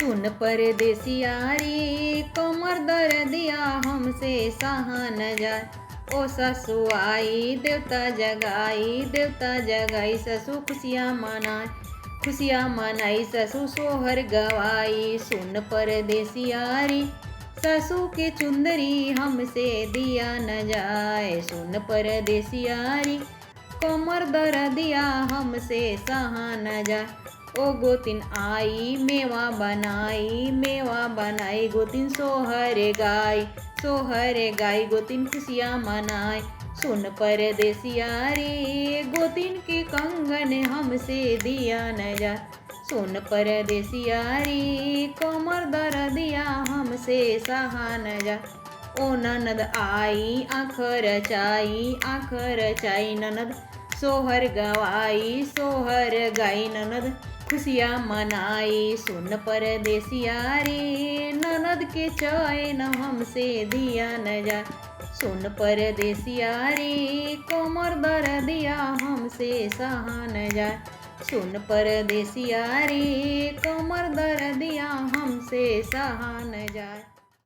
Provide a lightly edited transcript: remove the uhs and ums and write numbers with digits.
सुन परदेसिया रे कमर दर्दिया हमसे सहा न जाए। ओ ससु आई देवता जगाई ससु खुशियाँ मनाई ससु सोहर गवाई। सुन परदेसिया रे ससु के चुंदरी हमसे दिया न जाए। सुन परदेसिया रे कमर दर्दिया हमसे सहा न जाए। ओ गोतिन आई मेवा बनाई गोतिन सोहर गाई गोतिन खुशियाँ मनाई। सुन परदेसिया रे गोतिन के कंगन हमसे दिया न जा। सुन परदेसिया रे कमर दर्दिया हमसे सहा न जा। ओ ननद आई आँख रचाई ननद सोहर गाई ननद खुशियाँ मनाई। सुन परदेसिया रे ननद के चैन हमसे दिया न जा। सुन परदेसिया रे कमर दर्दिया हमसे सहा न जा। सुन परदेसिया रे कमर दर्दिया हमसे सहा न जा।